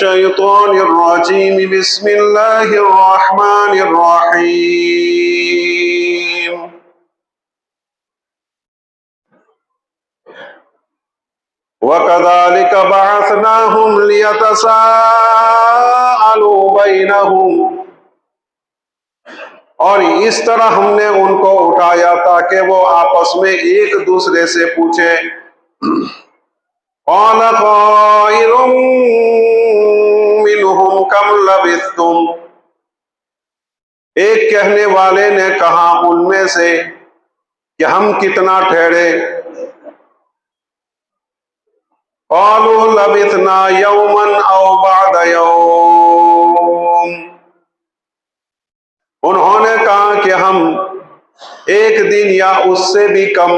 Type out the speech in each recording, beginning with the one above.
الشيطان الرجيم بسم الله الرحمن الرحيم وَكَذَلِكَ بَعَثْنَاهُمْ لِيَتَسَاءَلُوا بَيْنَهُمْ، اور اس طرح ہم نے ان کو اٹھایا تاکہ وہ آپس میں ایک دوسرے سے پوچھیں۔ قَالَ قَائِلٌ مِّنْهُمْ كَمْ لَبِثْتُمْ، ایک کہنے والے نے کہا ان میں سے کہ ہم کتنا ٹھہرے۔ قَالُوا لَبِثْنَا يَوْمًا أَوْ بَعْضَ يَوْمٍ، انہوں نے کہا کہ ہم ایک دن یا اس سے بھی کم۔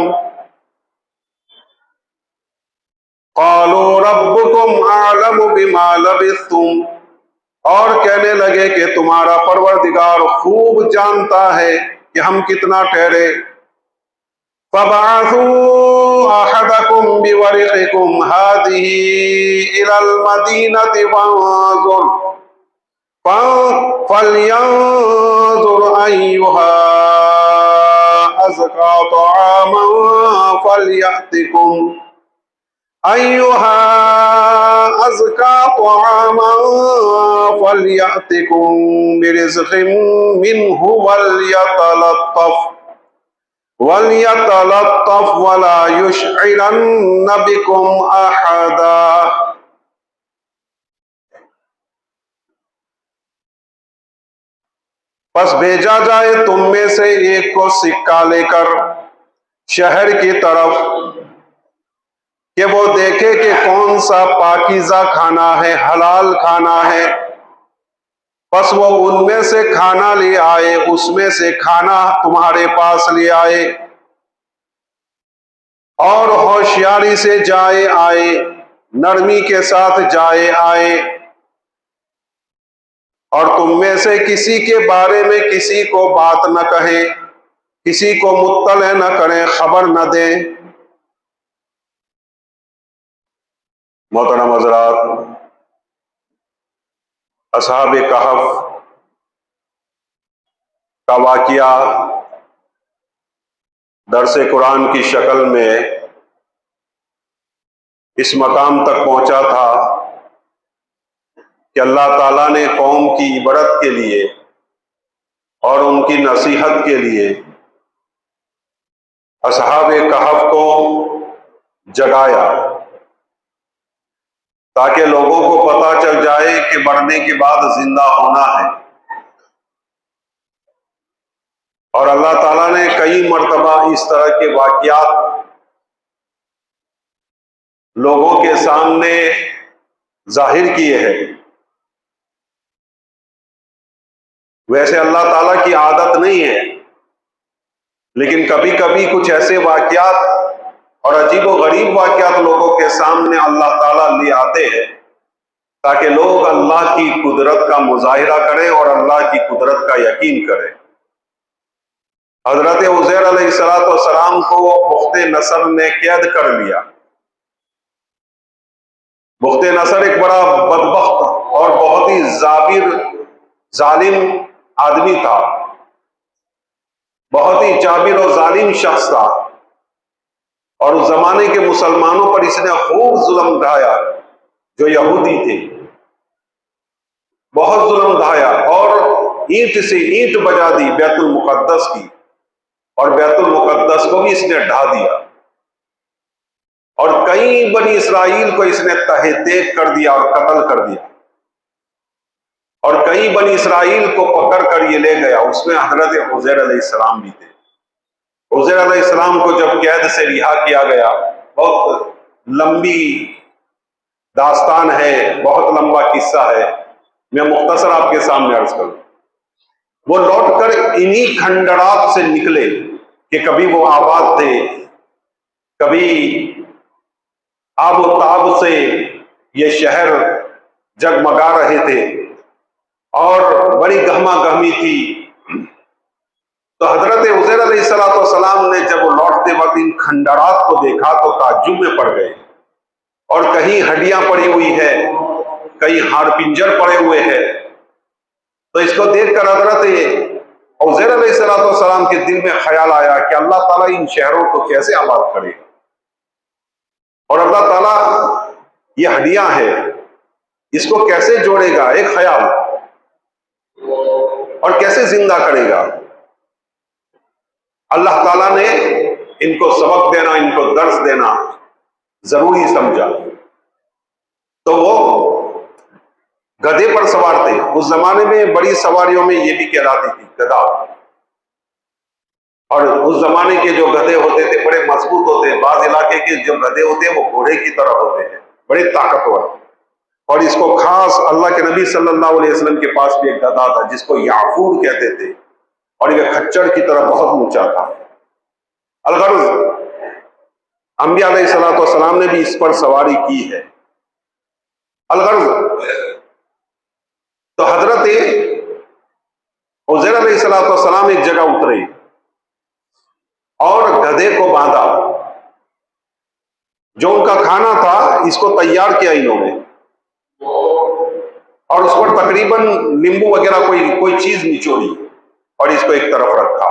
قَالُوا رَبُّكُمْ أَعْلَمُ بِمَا لَبِثْتُمْ، اور کہنے لگے کہ تمہارا پروردگار خوب جانتا ہے کہ ہم کتنا ٹھہرے۔ فَبَعَثُوا أَحَدَكُمْ بِوَرِقِكُمْ هَٰذِهِ إِلَى الْمَدِينَةِ فَلْيَنظُرْ أَيُّهَا أَزْكَىٰ طَعَامًا فَلْيَأْتِكُم بِرِزْقٍ مِّنْهُ وَلْيَتَلَطَّفْ وَلَا يُشْعِرَنَّ بِكُمْ أَحَدًا۔ پس بھیجا جائے تم میں سے ایک کو سکہ لے کر شہر کی طرف کہ وہ دیکھے کہ کون سا پاکیزہ کھانا ہے، حلال کھانا ہے۔ پس وہ ان میں سے کھانا لے آئے، اس میں سے کھانا تمہارے پاس لے آئے، اور ہوشیاری سے جائے آئے، نرمی کے ساتھ جائے آئے، اور تم میں سے کسی کے بارے میں کسی کو بات نہ کہیں، کسی کو مطلع نہ کریں، خبر نہ دیں۔ محترم حضرات، اصحاب کہف کا واقعہ درس قرآن کی شکل میں اس مقام تک پہنچا تھا کہ اللہ تعالیٰ نے قوم کی عبرت کے لیے اور ان کی نصیحت کے لیے اصحاب کہف کو جگایا تاکہ لوگوں کو پتہ چل جائے کہ مرنے کے بعد زندہ ہونا ہے۔ اور اللہ تعالیٰ نے کئی مرتبہ اس طرح کے واقعات لوگوں کے سامنے ظاہر کیے ہیں۔ ویسے اللہ تعالیٰ کی عادت نہیں ہے، لیکن کبھی کبھی کچھ ایسے واقعات اور عجیب و غریب واقعات لوگوں کے سامنے اللہ تعالیٰ لے آتے ہیں تاکہ لوگ اللہ کی قدرت کا مظاہرہ کریں اور اللہ کی قدرت کا یقین کریں۔ حضرت عزیر علیہ السلام کو بخت نصر نے قید کر لیا۔ بخت نصر ایک بڑا بدبخت اور بہت ہی ظالم آدمی تھا، بہت ہی جابر و ظالم شخص تھا، اور اس زمانے کے مسلمانوں پر اس نے خوب ظلم ڈھایا، جو یہودی تھے، بہت ظلم ڈھایا، اور اینٹ سے اینٹ بجا دی بیت المقدس کی، اور بیت المقدس کو بھی اس نے ڈھا دیا، اور کئی بنی اسرائیل کو اس نے تہہ تیغ کر دیا اور قتل کر دیا، اور کئی بنی اسرائیل کو پکڑ کر یہ لے گیا۔ اس میں حضرت عزیر علیہ السلام بھی تھے۔ عزیر علیہ السلام کو جب قید سے رہا کیا گیا، بہت لمبی داستان ہے، بہت لمبا قصہ ہے، میں مختصر آپ کے سامنے عرض کروں۔ وہ لوٹ کر انہی کھنڈرات سے نکلے کہ کبھی وہ آباد تھے، کبھی آب و تاب سے یہ شہر جگمگا رہے تھے، اور بڑی گہما گہمی تھی۔ تو حضرت عزیر علیہ السلام نے جب وہ لوٹتے وقت ان کھنڈرات کو دیکھا تو تعجب میں پڑ گئے، اور کہیں ہڈیاں پڑی ہوئی ہے، कई हाड़ पिंजर पड़े हुए हैं। तो इसको देखकर हजरत उज़ैर अलैहिस्सलाम के दिल में ख्याल आया कि अल्लाह ताला इन शहरों को कैसे आबाद करेगा, और अल्लाह ताला ये हड्डियां है इसको कैसे जोड़ेगा, एक ख्याल, और कैसे जिंदा करेगा। अल्लाह ताला ने इनको सबक देना, इनको दर्स देना जरूरी समझा। तो वो गधे पर सवार थे। उस जमाने में बड़ी सवारियों में ये भी कहलाती थी गधा। और उस जमाने के जो गधे होते थे बड़े मजबूत होते। बाज इलाके के जो गधे होते हैं वो घोड़े की तरह होते हैं, बड़े ताकतवर। और इसको खास अल्लाह के नबी सल्लल्लाहु अलैहि वसल्लम के पास भी एक गधा था जिसको याफूर कहते थे, और ये खच्चर की तरह बहुत ऊंचा था। अलगर्ज अंबिया अलैहिस्सलाम ने भी इस पर सवारी की है। अलगर्ज तो हजरत उज़ैर अलैहिस्सलाम एक जगह उतरे और गधे को बांधा। जो उनका खाना था इसको तैयार किया इन्होंने, और उस पर तकरीबन नींबू वगैरह कोई चीज निचोड़ी और इसको एक तरफ रखा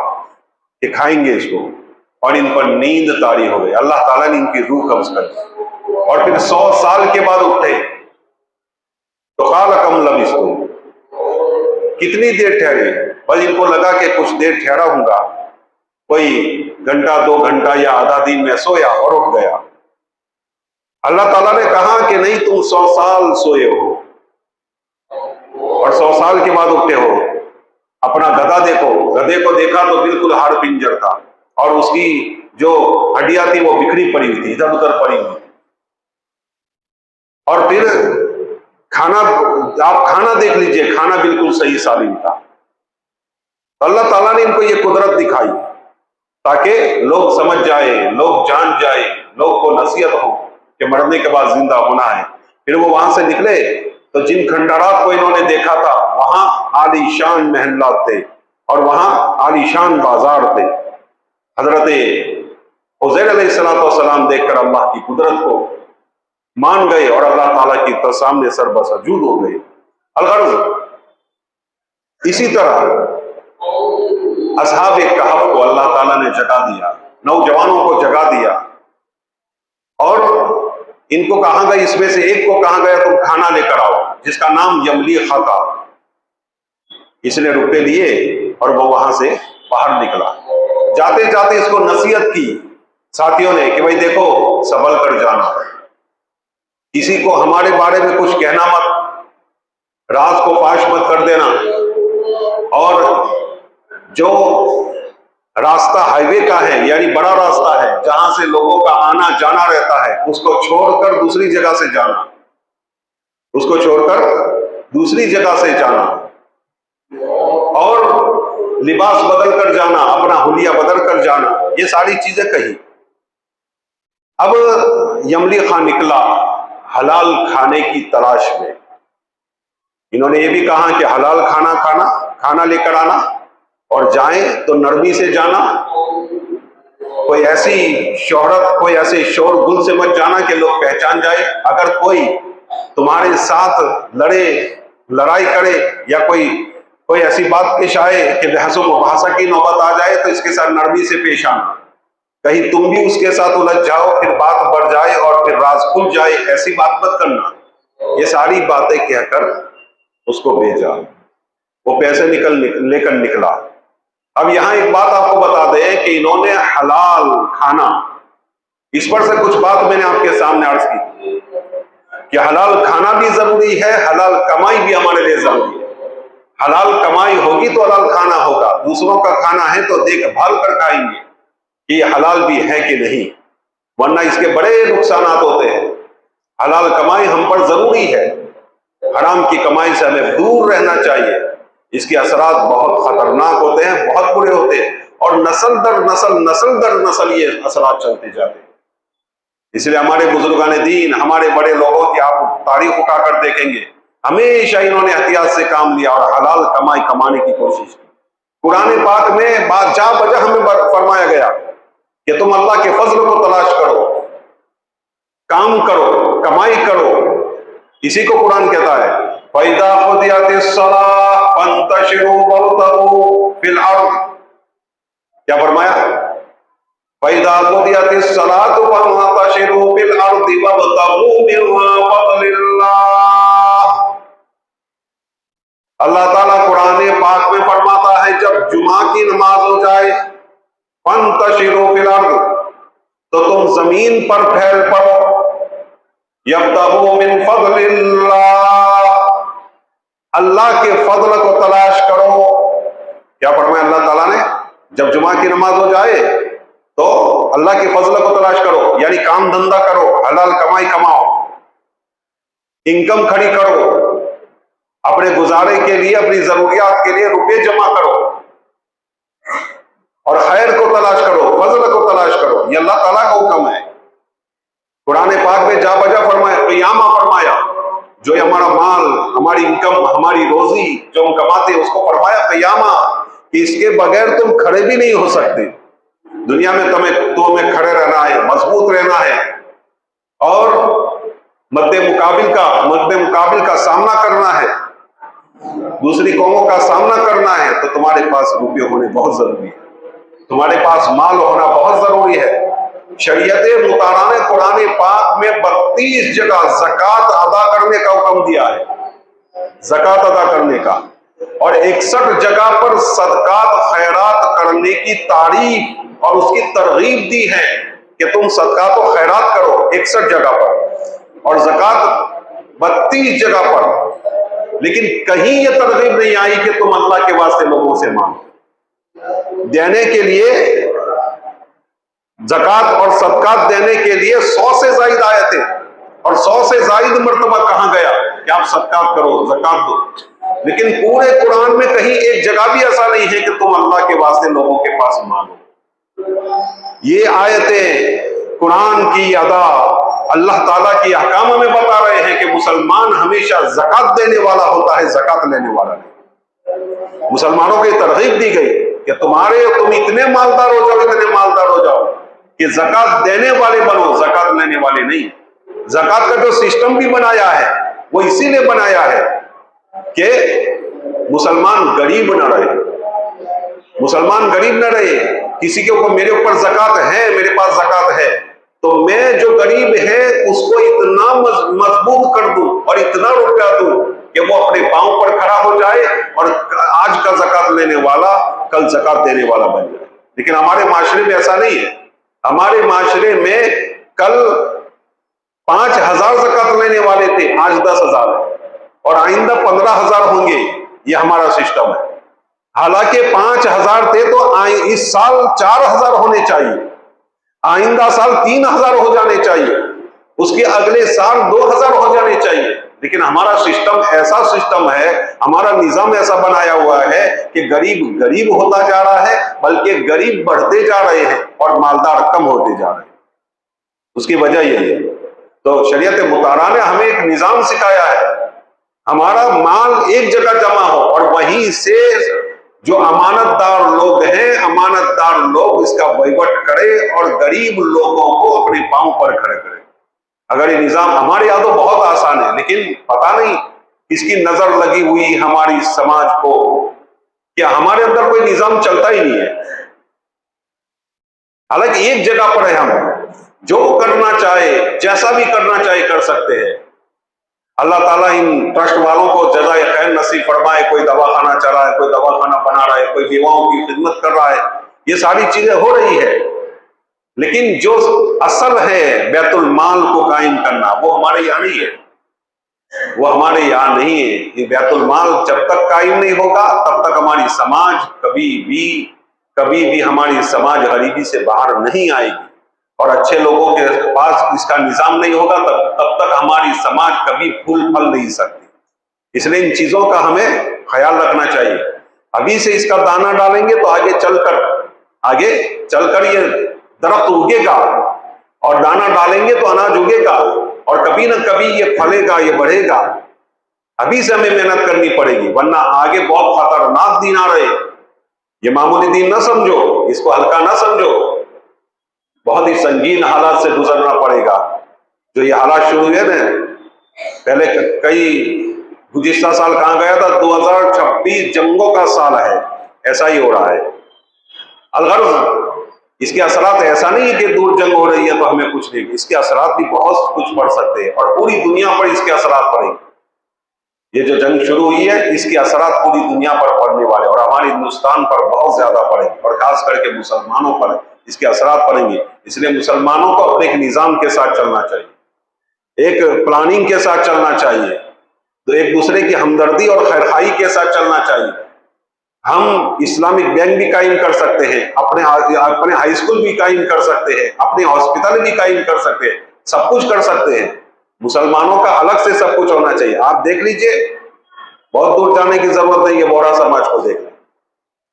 कि खाएंगे इसको, और इन पर नींद तारी हो गई। अल्लाह ताला ने इनकी रूह कब्ज कर दी। और फिर 100 साल के बाद उठे तो काल कम लबिस्तुम, कितनी देर ठहरे? बस इनको लगा कि कुछ देर ठहरा हूंगा, कोई घंटा 2 घंटा या आधा दिन में सोया और उठ गया। अल्लाह ताला ने कहा कि नहीं, तुम 100 साल सोए हो और 100 साल के बाद उठे हो। अपना गधा देखो, गधे को देखा तो बिल्कुल हाड़ पिंजर था, और उसकी जो हड्डियां थी वो बिखरी पड़ी हुई थी, इधर उधर पड़ी हुई थी। और फिर खाना, आप खाना देख लीजिए, खाना बिल्कुल सही सालिम था। तो अल्लाह ताला ने इनको ये कुदरत दिखाई ताकि लोग समझ जाए, लोग जान जाए, लोग को नसीहत हो कि मरने के बाद जिंदा होना है। फिर वो वहां से निकले तो जिन खंडारात को इन्होंने देखा था वहां आलीशान महलात थे और वहां आलीशान बाजार थे। हजरत उज़ैर अलैहिस्सलाम देखकर अल्लाह की कुदरत को मान गए और अल्लाह ताला की सामने सरबसजूद हो गए। अलगर्ज इसी तरह असहाबे कहफ को अल्लाह ताला ने जगा दिया, नौजवानों को जगा दिया, और इनको कहा गया, इसमें से एक को कहा गया तुम खाना लेकर आओ, जिसका नाम यमलीखा था। इसने रुपए लिए और वो वहां से बाहर निकला। जाते जाते इसको नसीहत की साथियों ने कि भाई देखो, संभल कर जाना, किसी को हमारे बारे में कुछ कहना मत, राज को फाश मत कर देना, और जो रास्ता हाईवे का है यानी बड़ा रास्ता है जहां से लोगों का आना जाना रहता है, उसको छोड़कर दूसरी जगह से जाना, उसको छोड़कर दूसरी जगह से जाना, और लिबास बदल कर जाना, अपना हुलिया बदल कर जाना, ये सारी चीजें कही। अब यमलीखा निकला हलाल खाने की तलाश में। इन्होंने ये भी कहा कि हलाल खाना लेकर आना, और जाएं तो नरमी से जाना, कोई ऐसी शोहरत, कोई ऐसे शोर गुल से मत जाना कि लोग पहचान जाए। अगर कोई तुम्हारे साथ लड़ाई करे या कोई ऐसी बात पेश आए कि बहस व मुबाहसा की नौबत आ जाए, तो इसके साथ नरमी से पेश आना। कहीं तुम भी उसके साथ उलझ जाओ, फिर बात बढ़ जाए और फिर राज खुल जाए, ऐसी बात मत करना। ये सारी बातें कहकर उसको भेजा। वो पैसे लेकर निकला। अब यहां एक बात आपको बता दें कि इन्होंने हलाल खाना, इस पर से कुछ बात मैंने आपके सामने अर्ज की कि हलाल खाना भी जरूरी है, हलाल कमाई भी हमारे लिए जरूरी है। हलाल कमाई होगी तो हलाल खाना होगा। दूसरों का खाना है तो देखभाल कर खाएंगे कि ये हलाल भी है कि नहीं, वरना इसके बड़े नुकसान होते हैं। हलाल कमाई हम पर जरूरी है, हराम की कमाई से हमें दूर रहना चाहिए। इसके असरात बहुत खतरनाक होते हैं, बहुत बुरे होते हैं, और नस्ल दर नस्ल ये असरात चलते जाते हैं। इसलिए हमारे बुजुर्गान दीन, हमारे बड़े लोगों की आप तारीख उठाकर देखेंगे, हमेशा इन्होंने एहतियात से काम लिया और हलाल कमाई कमाने की कोशिश की। कुरान पाक में जा बजा हमें फरमाया गया कि तुम अल्लाह के फजल को तलाश करो, काम करो, कमाई करो, इसी को कुरान कहता है फैदा क़ुदियतिस्सलाह फंतशिरू वब्तगू फिल अर्द। क्या फरमाया? फैदा क़ुदियतिस्सलाह फंतशिरू फिल अर्द वब्तगू मिन फज़लिल्लाह। अल्लाह ताला कुरान पाक में फरमाता है जब जुमा की नमाज हो जाए फंतशिरू फिल अर्द, तो तुम जमीन पर फैल पड़ो, यब्तगू मिन फज़लिल्लाह, अल्लाह के फضل को तलाश करो। क्या फरमाया अल्लाह ताला ने? जब जुमा की नमाज हो जाए तो अल्लाह के फضل को तलाश करो, यानी काम धंधा करो, हलाल कमाई कमाओ, इनकम खड़ी करो, अपने गुजारे के लिए, अपनी जरूरियात के लिए रुपए जमा करो और खैर को तलाश करो, फजल को तलाश करो। ये अल्लाह ताला का हुक्म है। कुरान पाक में जा बजा फरमाया, क़ियामा फरमाया, जो हमारा माल, हमारी इनकम, हमारी रोजी जो हम कमाते हैं उसको फरमाया क़ियामा कि इसके बगैर तुम खड़े भी नहीं हो सकते। दुनिया में तुम्हें खड़े रहना है, मजबूत रहना है और मद्दे मुकाबिल का सामना करना है, दूसरी कौमों का सामना करना है, तो तुम्हारे पास रुपये होने बहुत जरूरी है, तुम्हारे पास माल होना बहुत जरूरी है। शरीयत मुतारा ने कुरान पाक में 32 जगह ज़कात अदा करने का हुक्म दिया है, ज़कात अदा करने का, और 61 जगह पर सदकात खैरात करने की तारीफ और उसकी तरगीब दी है कि तुम सदकात और खैरात करो 61 जगह पर, और ज़कात 32 जगह पर। लेकिन कहीं यह तरगीब नहीं आई कि तुम अल्लाह के वास्ते लोगों से मांगो। देने के लिए ज़कात और सदकात देने के लिए 100 से ज़ायद आए थे, और 100 से ज़ायद मर्तबा कहां गया कि आप सदकात करो, ज़कात दो। लेकिन पूरे कुरान में कहीं एक जगह भी ऐसा नहीं है कि तुम अल्लाह के वास्ते लोगों के पास मांगो। ये आयतें कुरान की अदा अल्लाह ताला की अहकाम में बता रहे हैं कि मुसलमान हमेशा ज़कात देने वाला होता है, ज़कात लेने वाला नहीं। मुसलमानों की तरगीब दी गई कि तुम इतने मालदार हो जाओ, इतने मालदार हो जाओ कि ज़कात देने वाले बनो, ज़कात लेने वाले नहीं। ज़कात का जो सिस्टम भी बनाया है वो इसीलिए बनाया है कि मुसलमान गरीब न रहे, मुसलमान गरीब न रहे। किसी के ऊपर, मेरे ऊपर ज़कात है, मेरे पास ज़कात है, तो मैं जो गरीब है उसको इतना मजबूत कर दूं और इतना रुपया दूं कि वो अपने पांव पर खड़ा हो जाए और आज का ज़कात लेने वाला कल ज़कात देने वाला बन जाए। लेकिन हमारे माशरे में ऐसा नहीं है। हमारे माशरे में कल 5000 ज़कात लेने वाले थे, आज 10,000 है, और आइंदा 15,000 होंगे। ये हमारा सिस्टम है। हालांकि 5000 थे तो इस साल 4000 होने चाहिए, आइंदा साल 3000 हो जाने चाहिए, उसके अगले साल 2000 हो जाने चाहिए। लेकिन हमारा सिस्टम ऐसा सिस्टम है, हमारा निजाम ऐसा बनाया हुआ है कि गरीब गरीब होता जा रहा है, बल्कि गरीब बढ़ते जा रहे हैं और मालदार कम होते जा रहे हैं। उसकी वजह यही है। तो शरीयत मुतारा ने हमें एक निजाम सिखाया है, हमारा माल एक जगह जमा हो और वहीं से जो अमानतदार लोग हैं, अमानतदार लोग इसका वहीवट करें और गरीब लोगों को अपने पांव पर खड़े करें। अगर ये निजाम, हमारे यहाँ तो बहुत आसान है, लेकिन पता नहीं इसकी नजर लगी हुई हमारी समाज को कि हमारे अंदर कोई निजाम चलता ही नहीं है। हालांकि एक जगह पर है, हम जो करना चाहे, जैसा भी करना चाहे कर सकते हैं। अल्लाह ताला इन ट्रस्ट वालों को जज़ाए खैर नसीब फरमाए। कोई दवाखाना चला है, कोई दवाखाना बना रहा है, कोई बेवाओं की खिदमत कर रहा है, ये सारी चीजें हो रही है। लेकिन जो असल है बैतुल माल को कायम करना, वो हमारे यहाँ नहीं है, वो हमारे यहाँ नहीं है। ये बैतुल माल जब तक कायम नहीं होगा तब तक हमारी समाज कभी भी हमारी समाज गरीबी से बाहर नहीं आएगी, और अच्छे लोगों के पास इसका निजाम नहीं होगा तब तक हमारी समाज कभी फूल फल नहीं सकती। इसलिए इन चीजों का हमें ख्याल रखना चाहिए। अभी से इसका दाना डालेंगे तो आगे चलकर ये दरख्त उगेगा, और दाना डालेंगे तो अनाज उगेगा, और कभी ना कभी ये फलेगा, ये बढ़ेगा। अभी से हमें मेहनत करनी पड़ेगी, वरना आगे बहुत खतरनाक दिन आ रहे। ये मामूली दिन ना समझो, इसको हल्का ना समझो, बहुत ही संगीन हालात से गुजरना पड़ेगा। जो ये हालात शुरू हुए ना, پہلے کئی گزشتہ سال کہاں گیا تھا، 2026 جنگوں کا سال ہے، ایسا ہی ہو رہا ہے۔ الغرض اس کے اثرات ایسا نہیں ہے کہ دور جنگ ہو رہی ہے تو ہمیں کچھ نہیں، اس کے اثرات بھی بہت کچھ پڑ سکتے ہیں اور پوری دنیا پر اس کے اثرات پڑیں گے۔ یہ جو جنگ شروع ہوئی ہے اس کے اثرات پوری دنیا پر پڑنے والے اور ہمارے ہندوستان پر بہت زیادہ پڑیں گے اور خاص کر کے مسلمانوں پر اس کے اثرات پڑیں گے۔ اس لیے مسلمانوں کو اپنے ایک نظام کے ساتھ چلنا چاہیے، ایک پلاننگ کے ساتھ چلنا چاہیے، تو ایک دوسرے کی ہمدردی اور خیرخواہی کے ساتھ چلنا چاہیے۔ ہم اسلامک بینک بھی قائم کر سکتے ہیں، اپنے ہائی اسکول بھی قائم کر سکتے ہیں، اپنے ہاسپٹل بھی قائم کر سکتے ہیں، سب کچھ کر سکتے ہیں۔ مسلمانوں کا الگ سے سب کچھ ہونا چاہیے۔ آپ دیکھ لیجئے، بہت دور جانے کی ضرورت نہیں ہے، بورا سماج کو دیکھ لیں،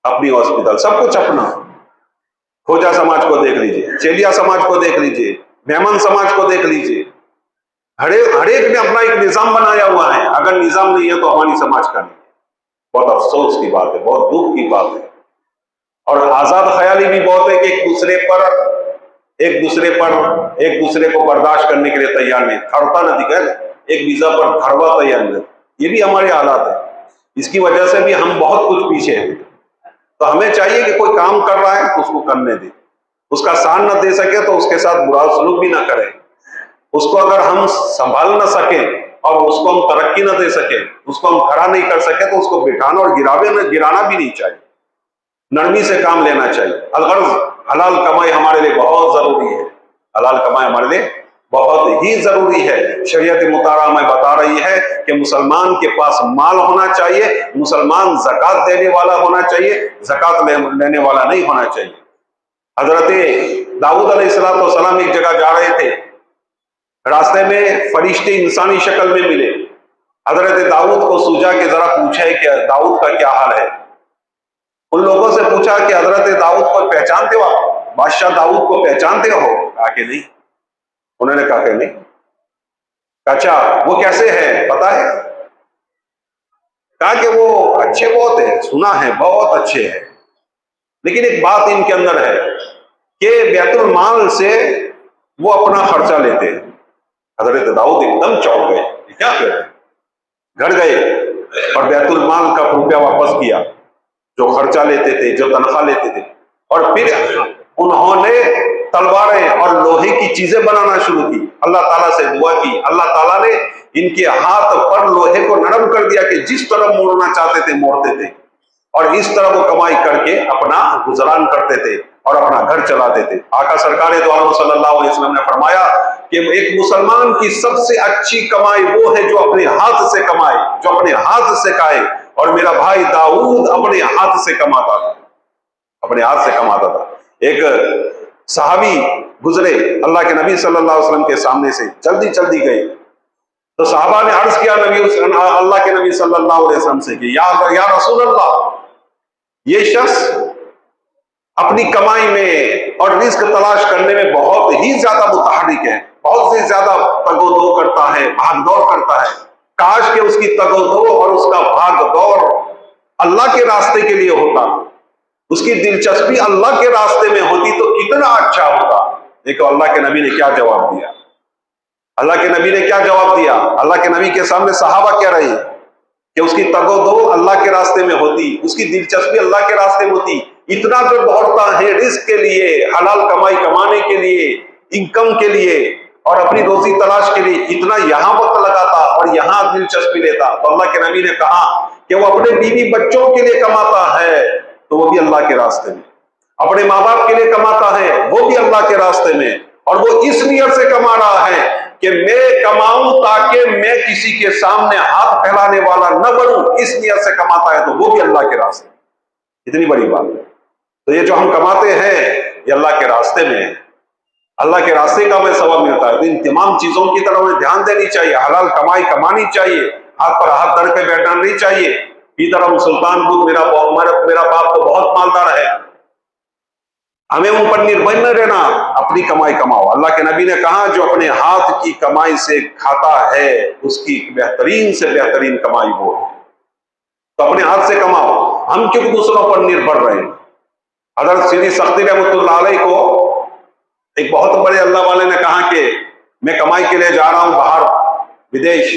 اپنی ہاسپٹل سب کچھ اپنا، کھوجا سماج کو دیکھ لیجئے، چیلیا سماج کو دیکھ لیجئے، میمن سماج کو دیکھ لیجئے، ہر ایک نے اپنا ایک نظام بنایا ہوا ہے۔ اگر نظام نہیں ہے تو ہماری سماج کا نہیں، بہت افسوس کی بات ہے، بہت دکھ کی بات ہے۔ اور آزاد خیالی بھی بہت ہے کہ ایک دوسرے کو برداشت کرنے کے لیے تیار نہیں، کھڑتا نہ دکھا ایک ویزا پر کھڑوا تیار نہیں، یہ بھی ہمارے حالات ہیں۔ اس کی وجہ سے بھی ہم بہت کچھ پیچھے ہیں۔ تو ہمیں چاہیے کہ کوئی کام کر رہا ہے تو اس کو کرنے دے، اس کا ساتھ نہ دے سکے تو اس کے ساتھ برا سلوک بھی نہ کرے، اس کو اگر ہم سنبھال نہ سکیں اور اس کو ہم ترقی نہ دے سکیں، اس کو ہم کھڑا نہیں کر سکے تو اس کو بٹھانا اور گرانا بھی نہیں چاہیے، نرمی سے کام لینا چاہیے۔ الغرض حلال کمائی ہمارے لیے بہت ضروری ہے، حلال کمائی ہمارے لیے بہت ہی ضروری ہے۔ شریعت مطالعہ میں بتا رہی ہے کہ مسلمان کے پاس مال ہونا چاہیے، مسلمان زکوٰۃ دینے والا ہونا چاہیے، زکوٰۃ لینے والا نہیں ہونا چاہیے۔ حضرت داؤد علیہ السلام ایک جگہ جا رہے تھے، راستے میں فرشتے انسانی شکل میں ملے، حضرت داؤد کو سوچا کہ ذرا پوچھے کہ داؤد کا کیا حال ہے۔ ان لوگوں سے پوچھا کہ حضرت داؤد کو پہچانتے ہو آپ، بادشاہ داؤد کو پہچانتے ہو؟ کہا کہ نہیں۔ انہوں نے کہا کہ نہیں۔ اچھا وہ کیسے ہے پتا ہے؟ کہا کہ وہ اچھے بہت ہیں، سنا ہے بہت اچھے ہیں، لیکن ایک بات ان کے اندر ہے کہ بیت المال سے وہ اپنا خرچہ لیتے ہیں۔ حضرت داؤد ایک دم چونک گئے، کیا کر رہے ہیں؟ گھر گئے اور بیت المال کا روپیہ واپس کیا، جو خرچہ لیتے تھے، جو تنخواہ لیتے تھے، اور پھر انہوں نے تلواریں اور لوہے کی چیزیں بنانا شروع کی۔ اللہ تعالیٰ سے دعا کی، اللہ تعالیٰ نے ان کے ہاتھ پر لوہے کو نرم کر دیا کہ جس طرح موڑنا چاہتے تھے موڑتے تھے، اور اس طرح وہ کمائی کر کے اپنا گزران کرتے تھے اور اپنا گھر چلاتے تھے۔ آقا سرکار دو عالم صلی اللہ علیہ وسلم نے فرمایا کہ ایک مسلمان کی سب سے اچھی کمائی وہ ہے جو اپنے ہاتھ سے کمائے، جو اپنے ہاتھ سے کھائے، اور میرا بھائی داؤد اپنے ہاتھ سے کماتا تھا، اپنے ہاتھ سے کماتا تھا۔ ایک صحابی گزرے اللہ کے نبی صلی اللہ علیہ وسلم کے سامنے سے، جلدی گئے، تو صحابہ نے عرض کیا اللہ کے نبی صلی اللہ علیہ وسلم سے کہ یا رسول اللہ، یہ شخص اپنی کمائی میں اور رزق تلاش کرنے میں بہت ہی زیادہ متحرک ہے، بہت ہی زیادہ تگ و دو کرتا ہے، بھاگ دوڑ کرتا ہے۔ کاش کہ اس کی تگ و دو اور اس کا بھاگ دوڑ اللہ کے راستے کے لیے ہوتا، اس کی دلچسپی اللہ کے راستے میں ہوتی تو کتنا اچھا ہوتا۔ دیکھو اللہ کے نبی نے کیا جواب دیا، اللہ کے نبی نے کیا جواب دیا۔ اللہ کے نبی کے سامنے صحابہ کہہ رہے ہیں کہ اس کی تگ و دو اللہ کے راستے میں ہوتی، اس کی دلچسپی اللہ کے راستے میں ہوتی، اتنا جو دوڑتا ہے رزق کے لیے، حلال کمائی کمانے کے لیے، انکم کے لیے اور اپنی روزی تلاش کے لیے، اتنا یہاں وقت لگاتا اور یہاں دلچسپی لیتا، تو اللہ کے نبی نے کہا کہ وہ اپنے بیوی بچوں کے لیے کماتا ہے تو وہ بھی اللہ کے راستے میں، اپنے ماں باپ کے لیے کماتا ہے وہ بھی اللہ کے راستے میں، اور وہ اس نیت سے کما رہا ہے کہ میں کماؤں تاکہ میں کسی کے سامنے ہاتھ پھیلانے والا نہ بنوں، اس نیت سے کماتا ہے تو وہ بھی اللہ کے راستے میں۔ اتنی بڑی بات ہے۔ تو یہ جو ہم کماتے ہیں یہ اللہ کے راستے میں ہے، اللہ کے راستے کا ہمیں ثواب ملتا ہے۔ تو ان تمام چیزوں کی طرف ہمیں دھیان دینی چاہیے، حلال کمائی کمانی چاہیے، ہاتھ پر ہاتھ دھر کے بیٹھنا نہیں چاہیے کی طرح سلطان بدھ میرا باپ تو بہت مالدار ہے، ہمیں ان پر نربھر نہ رہنا، اپنی کمائی کماؤ۔ اللہ کے نبی نے کہا جو اپنے ہاتھ کی کمائی سے کھاتا ہے اس کی بہترین سے بہترین کمائی وہ ہے، تو اپنے ہاتھ سے کماؤ، ہم کیوں دوسروں پر نربھر رہیں۔ حضرت سیدی سختی رحمۃ اللہ علیہ کو ایک بہت بڑے اللہ والے نے کہا کہ میں کمائی کے لیے جا رہا ہوں باہر، विदेश।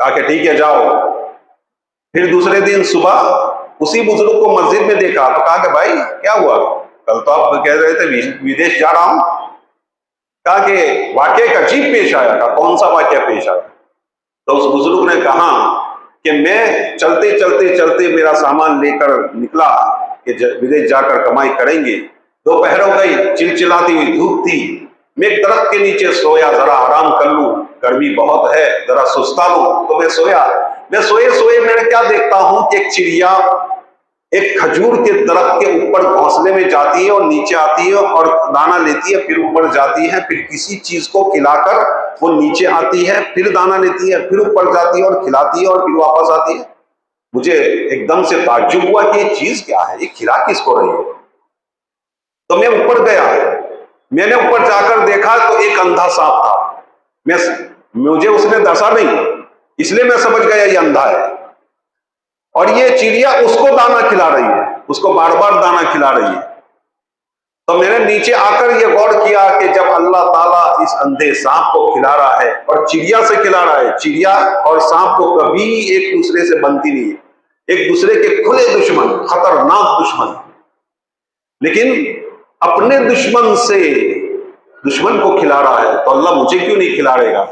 कहा कि ठीक है जाओ। फिर दूसरे दिन सुबह उसी बुजुर्ग को मस्जिद में देखा तो कहा कि भाई क्या हुआ, कल तो आप कह रहे थे विदेश जा रहा हूं। कहा कि वाक्य एक अजीब पेश आया। कहा कौन सा वाक्य पेश आया? तो उस बुजुर्ग ने कहा कि मैं चलते चलते चलते मेरा सामान लेकर निकला कि विदेश जाकर कमाई करेंगे। दोपहर हो गई, चिलचिलाती हुई धूप थी। मैं एक दरख्त के नीचे सोया, जरा आराम कर लूं, गर्मी बहुत है, जरा सुस्ता लूं। तो मैं सोया। मैं सोए सोए मैंने क्या देखता हूं कि एक चिड़िया एक खजूर के दरख्त के ऊपर घोंसले में जाती है और नीचे आती है और दाना लेती है, फिर ऊपर जाती है, फिर किसी चीज को खिलाकर वो नीचे आती है, फिर दाना लेती है, फिर ऊपर जाती है और खिलाती है और फिर वापस आती है। मुझे एकदम से ताज्जुब हुआ कि ये चीज क्या है, ये खिला किसको रही है। तो मैं ऊपर गया। मैंने ऊपर जाकर देखा तो एक अंधा सांप था। मुझे उसने दसा नहीं, इसलिए मैं समझ गया ये अंधा है। और ये चिड़िया उसको दाना खिला रही है, उसको बार बार दाना खिला रही है। तो मैंने नीचे आकर ये गौर किया कि जब अल्लाह ताला इस अंधे सांप को खिला रहा है और चिड़िया से खिला रहा है, चिड़िया और सांप को कभी एक दूसरे से बनती नहीं है, एक दूसरे के खुले दुश्मन, खतरनाक दुश्मन। लेकिन अपने दुश्मन से दुश्मन को खिला रहा है तो अल्लाह मुझे क्यों नहीं खिला रहेगा।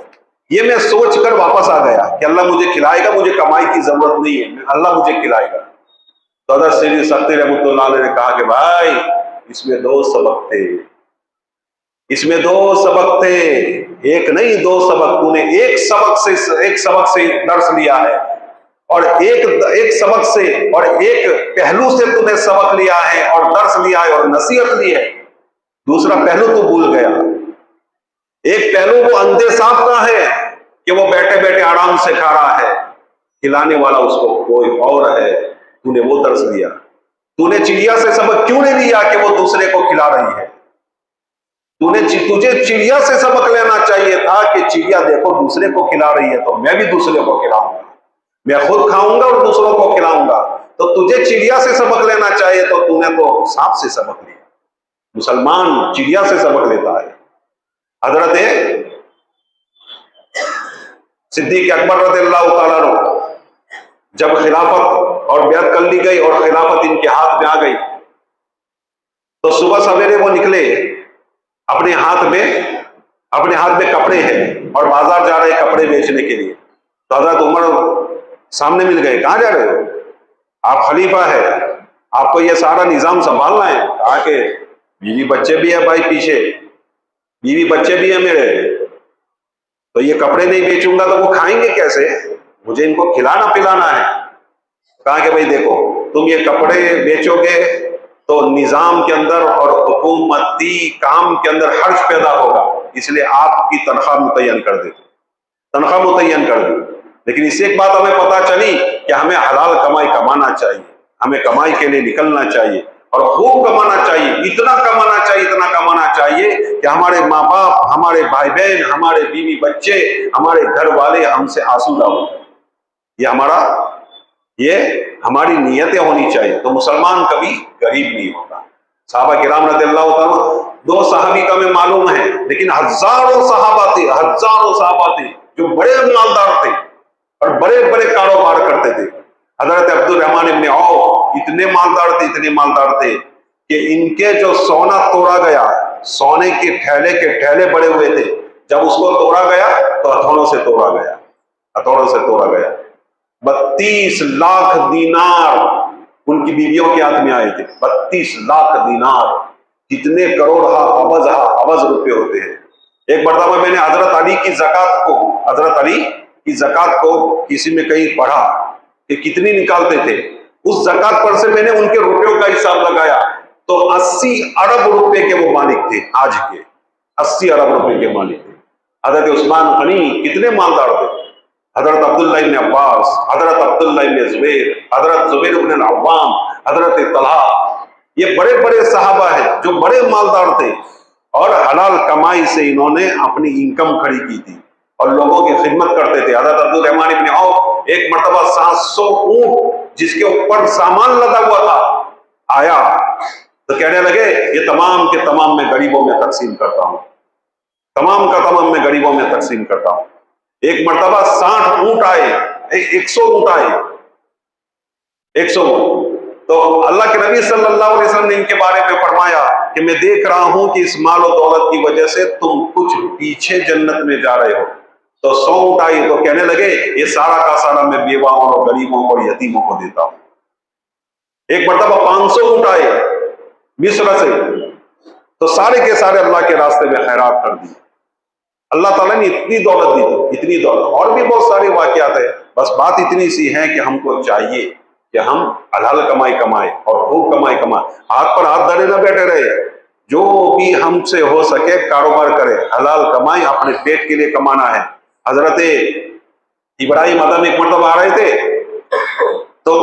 ये मैं सोच कर वापस आ गया कि अल्लाह मुझे खिलाएगा, मुझे कमाई की जरूरत नहीं है, अल्लाह मुझे खिलाएगा। तो हज़रत सैयदी सख्ती रहमतुल्लाह अलैह ने कहा कि भाई इसमें दो सबक थे, इसमें दो सबक थे, एक नहीं दो सबक। तूने एक सबक से दर्स लिया है और एक सबक से और एक पहलू से तूने सबक लिया है और दर्स लिया है और नसीहत ली है। दूसरा पहलू तू भूल गया। एक पहलू वो अंधे सांप का है कि वो बैठे बैठे आराम से खा रहा है, खिलाने वाला उसको कोई और है, तूने वो दर्स लिया। तूने चिड़िया से सबक क्यों नहीं लिया कि वो दूसरे को खिला रही है। तुझे चिड़िया से सबक लेना चाहिए था कि चिड़िया देखो दूसरे को खिला रही है तो मैं भी दूसरे को खिलाऊंगा, मैं खुद खाऊंगा और दूसरों को खिलाऊंगा। तो तुझे चिड़िया से सबक लेना चाहिए तो तूने तो सांप से सबक लिया। मुसलमान चिड़िया से सबक लेता है। हजरत सिद्दीक अकबर रज़ियल्लाहु ताला अन्हु जब खिलाफत और बैत कर ली गई और खिलाफत इनके हाथ में आ गई तो सुबह सवेरे वो निकले, अपने हाथ में कपड़े हैं और बाजार जा रहे कपड़े बेचने के लिए। तो हजरत उमर सामने मिल गए, कहां जा रहे हो? आप खलीफा है, आपको ये सारा निजाम संभालना है। कहा कि बीवी बच्चे भी है भाई, पीछे बीवी बच्चे भी है मेरे, तो ये कपड़े नहीं बेचूंगा तो वो खाएंगे कैसे, मुझे इनको खिलाना पिलाना है। कहा कि भाई देखो तुम ये कपड़े बेचोगे तो निजाम के अंदर और हुकूमती काम के अंदर हर्ज पैदा होगा, इसलिए आपकी तनख्वाह मुतय्यन कर देते, तनख्वाह मुतय्यन कर दी। लेकिन इससे एक बात हमें पता चली कि हमें हलाल कमाई कमाना चाहिए, हमें कमाई के लिए निकलना चाहिए और खूब कमाना चाहिए, इतना कमाना चाहिए कि हमारे माँ बाप, हमारे भाई बहन, हमारे बीवी बच्चे, हमारे घर वाले हमसे आसूदा हो। ये हमारी नीयतें होनी चाहिए। तो मुसलमान कभी गरीब नहीं होता। सहाबा किराम रज़ियल्लाहु ताला, दो सहाबी का में मालूम है, लेकिन हजारों सहाबा थे जो बड़े मालदार थे और बड़े बड़े कारोबार करते थे। हजरत अब्दुर्रहमान इब्न औफ इतने मालदार थे कि इनके जो सोना तोड़ा गया, सोने के ठेले बड़े हुए थे, जब उसको तोड़ा गया तो हथौड़ों से तोड़ा गया। 32 लाख दीनार उनकी बीवियों के हाथ में आए थे। 32 लाख दीनार, कितने करोड़ अबज रुपए होते हैं। एक मरतबा मैंने हजरत अली की ज़कात को किसी में कहीं पढ़ा कि कितनी निकालते थे। उस ज़कात पर से मैंने उनके रुपयों का हिसाब लगाया तो 80 अरब रुपए के वो मालिक थे। आज के 80 अरब रुपए के मालिक थे। हजरत उस्मान गनी कितने मालदार थे। हजरत अब्दुल्ला इब्न अब्बास, हजरत अब्दुल्ला इब्न जुबैर, हजरत जुबैर इब्न अव्वाम, हजरत तलहा, ये बड़े बड़े सहाबा हैं जो बड़े मालदार थे और हलाल कमाई से इन्होंने अपनी इनकम खड़ी की थी और लोगों की खिदमत करते थे। हजरत अब्दुर्रहमान इब्न औफ एक मरतबा 700 ऊंट जिसके ऊपर सामान लदा हुआ था आया तो कहने लगे ये तमाम के तमाम मैं गरीबों में तकसीम करता हूं, तमाम का तमाम मैं गरीबों में तकसीम करता हूं। ایک مرتبہ 60 اونٹ آئے، 100 اونٹ آئے، 100 اونٹ۔ تو اللہ کے نبی صلی اللہ علیہ وسلم نے ان کے بارے میں فرمایا کہ میں دیکھ رہا ہوں کہ اس مال و دولت کی وجہ سے تم کچھ پیچھے جنت میں جا رہے ہو۔ تو 100 اونٹ آئی تو کہنے لگے یہ سارا کا سارا میں بیواؤں اور غریبوں اور یتیموں کو دیتا ہوں۔ ایک مرتبہ 500 اونٹ آئے مصر سے، تو سارے کے سارے اللہ کے راستے میں خیرات کر دی۔ اللہ تعالیٰ نے اتنی دولت دی تھی، اتنی دولت، اور بھی بہت سارے واقعات ہیں، بس بات اتنی سی ہے کہ ہم کو چاہیے کہ ہم حلال کمائی کمائیں اور خوب کمائی کمائیں، ہاتھ پر ہاتھ دھرے نہ بیٹھے رہے، جو بھی ہم سے ہو سکے کاروبار کرے، حلال کمائیں، اپنے پیٹ کے لیے کمانا ہے۔ حضرت ابراہیم آدم ایک مرتبہ آ رہے تھے تو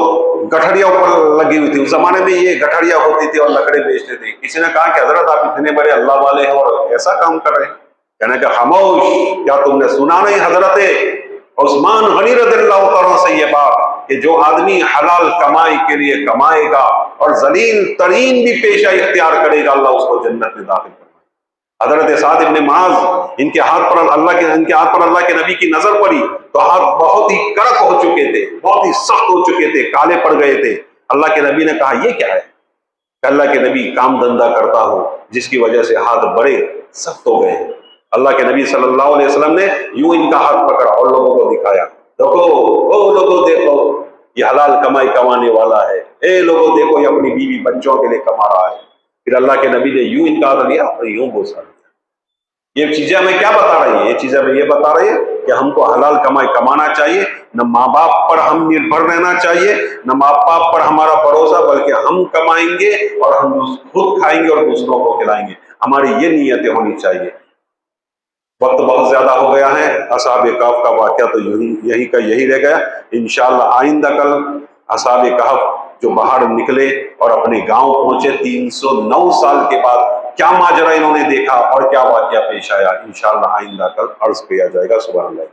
گٹھڑیاں اوپر لگی ہوئی تھی، اس زمانے میں یہ گٹھڑیاں ہوتی تھی اور لکڑی بیچتے تھے۔ کسی نے کہا کہ حضرت آپ اتنے بڑے اللہ والے ہیں اور ایسا کام کر رہے ہیں؟ کہنے کہ خاموش، کیا تم نے سنا نہیں حضرت عثمان غنی رضی اللہ تعالیٰ سے یہ بات کہ جو آدمی حلال کمائی کے لیے کمائے گا اور ذلیل ترین بھی پیشہ اختیار کرے گا، اللہ اس کو جنت میں داخل کرے گا۔ حضرت سعد ابن معاذ، ان کے ہاتھ پر اللہ کے نبی کی نظر پڑی تو ہاتھ بہت ہی کڑک ہو چکے تھے، بہت ہی سخت ہو چکے تھے، کالے پڑ گئے تھے۔ اللہ کے نبی نے کہا یہ کیا ہے؟ کہ اللہ کے نبی کام دھندا کرتا ہو جس کی وجہ سے ہاتھ بڑے سخت ہو گئے ہیں۔ اللہ کے نبی صلی اللہ علیہ وسلم نے یوں ان کا ہاتھ پکڑا اور لوگوں کو دکھایا، دیکھو او لوگوں دیکھو یہ حلال کمائی کمانے والا ہے، اے لوگوں دیکھو یہ اپنی بیوی بچوں کے لیے کما رہا ہے۔ پھر اللہ کے نبی نے یوں ان کا ہاتھ لیا اور یوں بوسا دیا۔ یہ چیزیں ہمیں کیا بتا رہی ہیں؟ یہ چیزیں ہمیں یہ بتا رہی ہے کہ ہم کو حلال کمائی کمانا چاہیے، نہ ماں باپ پر ہم نربھر رہنا چاہیے، نہ ماں باپ پر ہمارا بھروسہ، بلکہ ہم کمائیں گے اور ہم خود کھائیں گے اور دوسروں کو کھلائیں گے۔ ہماری یہ نیتیں ہونی چاہیے۔ وقت بہت زیادہ ہو گیا ہے، اصحاب کہف کا واقعہ تو یہی رہ گیا۔ انشاءاللہ آئندہ کل اصحاب کہف جو باہر نکلے اور اپنے گاؤں پہنچے 309 سال کے بعد کیا ماجرا انہوں نے دیکھا اور کیا واقعہ پیش آیا، انشاءاللہ آئندہ کل عرض کیا جائے گا۔ سبحان اللہ۔